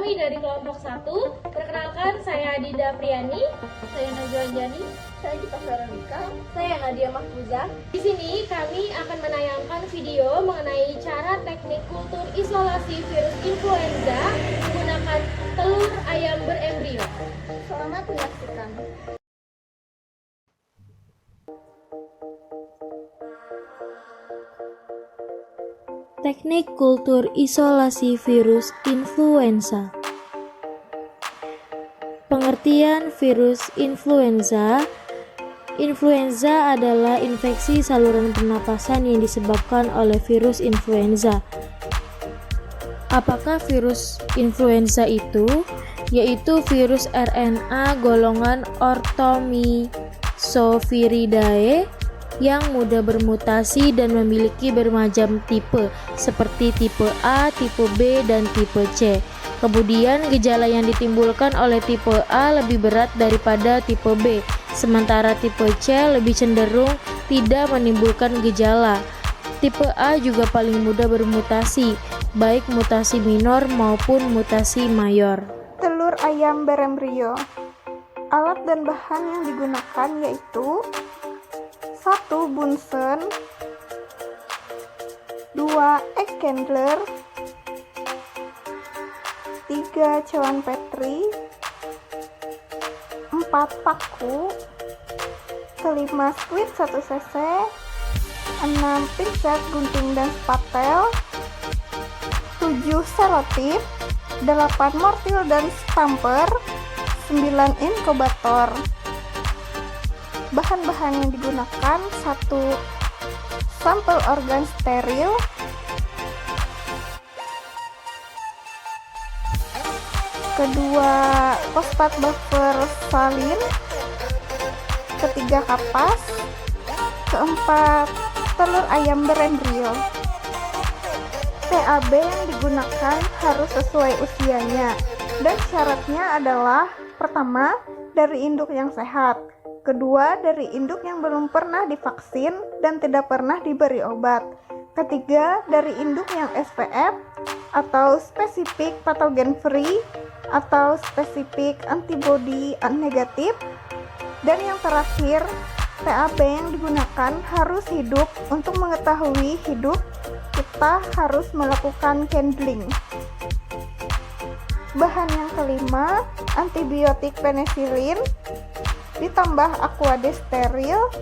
kami dari kelompok 1. Perkenalkan, saya Dinda Priani, saya Najwa Anjani, Saya Gita Veronica. saya Nadia Mahfuzah. Di sini kami akan menayangkan video mengenai cara teknik kultur isolasi virus influenza menggunakan telur ayam berembrio. Selamat menyaksikan. Teknik kultur isolasi virus influenza. Pengertian virus influenza. Influenza adalah infeksi saluran pernapasan yang disebabkan oleh virus influenza. Apakah virus influenza itu? Yaitu virus RNA golongan Orthomyxoviridae yang mudah bermutasi dan memiliki bermacam tipe, seperti tipe A, tipe B, dan tipe C. Kemudian gejala yang ditimbulkan oleh tipe A lebih berat daripada tipe B, sementara tipe C lebih cenderung tidak menimbulkan gejala. Tipe A juga paling mudah bermutasi, baik mutasi minor maupun mutasi mayor. Telur ayam berembrio. Alat dan bahan yang digunakan yaitu 1. Bunsen, 2. egg candler, 3. cawan petri, 4. paku, 5. squid 1 cc, 6. pinset, gunting dan spatel, 7. selotip, 8. mortil dan stamper, 9. inkubator. Bahan-bahan yang digunakan: 1. sampel organ steril, 2. fosfat buffer salin, 3. kapas, 4. telur ayam berembrio. TAB yang digunakan harus sesuai usianya dan syaratnya adalah: pertama, dari induk yang sehat, kedua, dari induk yang belum pernah divaksin dan tidak pernah diberi obat, ketiga, dari induk yang SPF atau spesifik pathogen free atau spesifik antibody negatif, dan yang terakhir, TAB yang digunakan harus hidup. Untuk mengetahui hidup, kita harus melakukan candling. Bahan yang kelima, antibiotik penicillin ditambah aquade steril,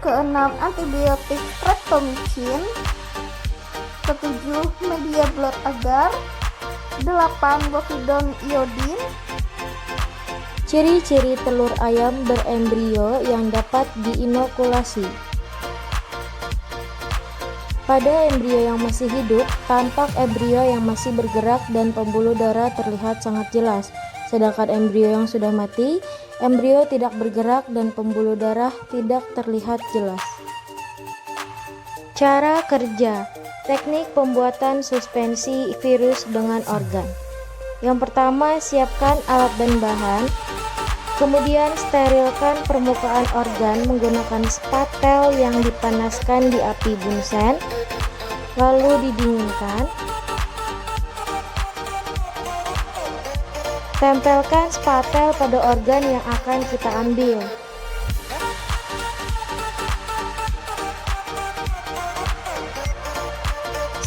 6. antibiotik streptomycin, 7. media blood agar, 8. bovidon iodin. Ciri-ciri telur ayam berembrio yang dapat diinokulasi. Pada embrio yang masih hidup, tampak embrio yang masih bergerak dan pembuluh darah terlihat sangat jelas. Sedangkan embrio yang sudah mati, embrio tidak bergerak dan pembuluh darah tidak terlihat jelas. Cara kerja. Teknik pembuatan suspensi virus dengan organ. Yang pertama, siapkan alat dan bahan. Kemudian sterilkan permukaan organ menggunakan spatel yang dipanaskan di api bunsen, lalu didinginkan. Tempelkan spatel pada organ yang akan kita ambil.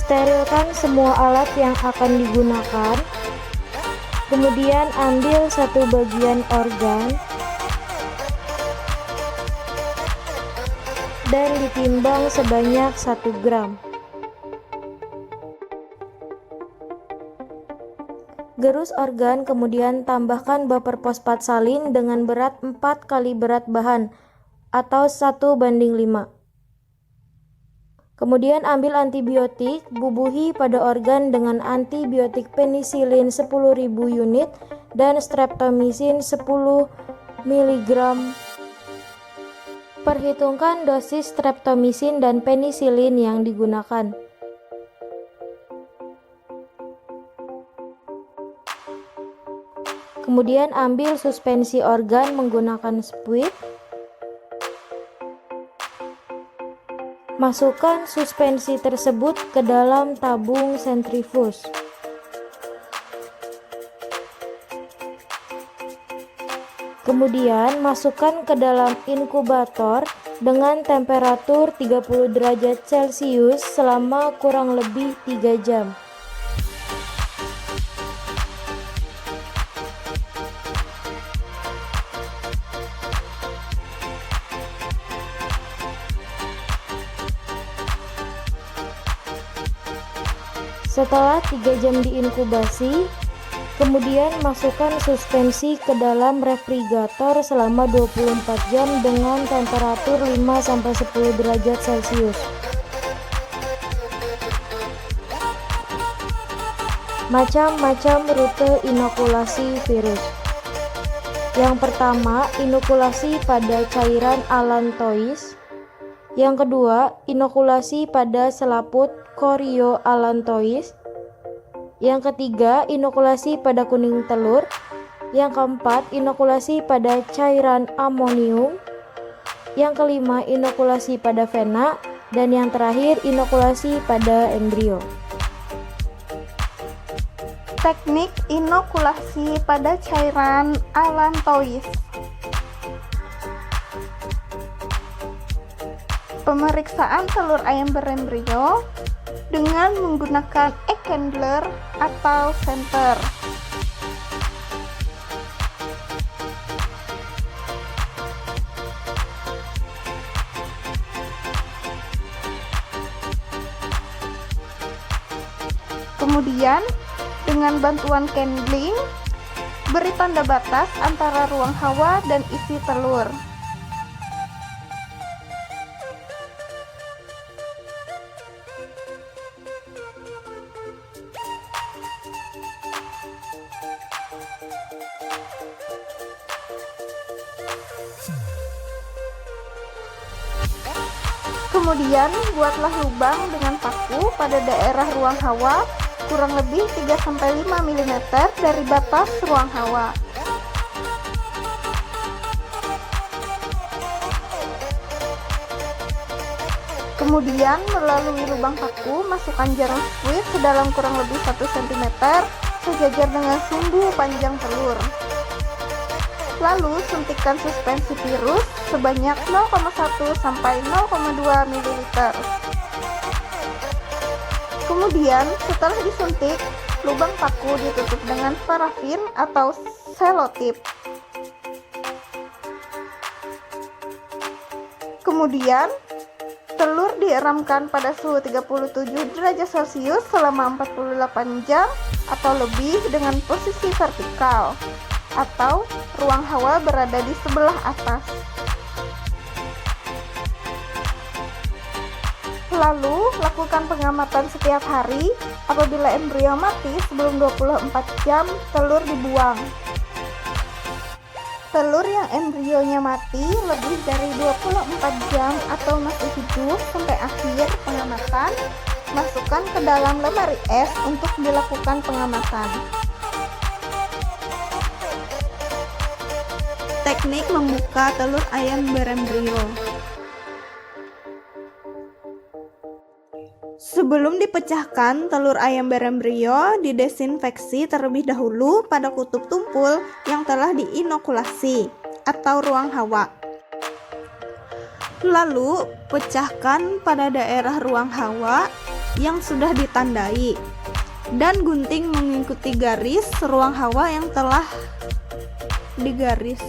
Sterilkan semua alat yang akan digunakan. Kemudian ambil satu bagian organ dan ditimbang sebanyak 1 gram. Gerus organ, kemudian tambahkan baper fosfat salin dengan berat 4 kali berat bahan atau 1:5. Kemudian ambil antibiotik, bubuhi pada organ dengan antibiotik penisilin 10.000 unit dan streptomycin 10 mg. Perhitungkan dosis streptomycin dan penisilin yang digunakan. Kemudian ambil suspensi organ menggunakan spuit. Masukkan suspensi tersebut ke dalam tabung sentrifuge. Kemudian masukkan ke dalam inkubator dengan temperatur 30 derajat Celcius selama kurang lebih 3 jam. Setelah 3 jam diinkubasi, kemudian masukkan suspensi ke dalam refrigerator selama 24 jam dengan temperatur 5-10 derajat Celcius. Macam-macam rute inokulasi virus. Yang pertama, inokulasi pada cairan allantois. Yang kedua, inokulasi pada selaput chorioallantois. Yang ketiga, inokulasi pada kuning telur. Yang keempat, inokulasi pada cairan amonium. Yang kelima, inokulasi pada vena. Dan yang terakhir, inokulasi pada embrio. Teknik inokulasi pada cairan allantois. Pemeriksaan telur ayam berembrio dengan menggunakan egg handler atau center. Kemudian dengan bantuan candling beri tanda batas antara ruang hawa dan isi telur. Kemudian buatlah lubang dengan paku pada daerah ruang hawa kurang lebih 3-5 mm dari batas ruang hawa. Kemudian melalui lubang paku masukkan jarum squeeze sedalam kurang lebih 1 cm sejajar dengan sumbu panjang telur. Lalu suntikkan suspensi virus sebanyak 0,1 sampai 0,2 ml. Kemudian setelah disuntik, lubang paku ditutup dengan parafin atau selotip. Kemudian telur dieramkan pada suhu 37 derajat Celcius selama 48 jam atau lebih dengan posisi vertikal atau ruang hawa berada di sebelah atas. Lalu, lakukan pengamatan setiap hari. Apabila embrio mati sebelum 24 jam, telur dibuang. Telur yang embrionya mati lebih dari 24 jam atau masih hidup sampai akhir pengamatan, masukkan ke dalam lemari es untuk dilakukan pengamatan. Teknik membuka telur ayam berembrio. Sebelum dipecahkan, telur ayam berembrio didesinfeksi terlebih dahulu pada kutub tumpul yang telah diinokulasi atau ruang hawa. Lalu, pecahkan pada daerah ruang hawa yang sudah ditandai dan gunting mengikuti garis ruang hawa yang telah digaris.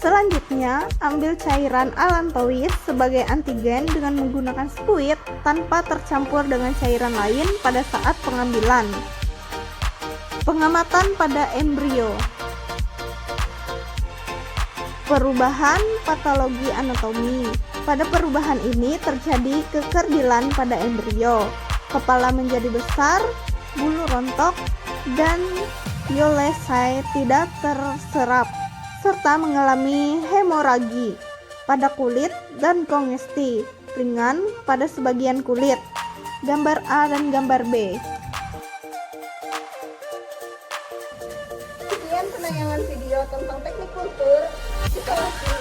Selanjutnya, ambil cairan allantois sebagai antigen dengan menggunakan squid tanpa tercampur dengan cairan lain pada saat pengambilan. Pengamatan pada embrio. Perubahan patologi anatomi. Pada perubahan ini terjadi kekerdilan pada embrio. Kepala menjadi besar, bulu rontok, dan piolesi tidak terserap, serta mengalami hemoragi pada kulit dan kongesti ringan pada sebagian kulit. Gambar A dan gambar B. Sekian penayangan video tentang teknik kultur isolasi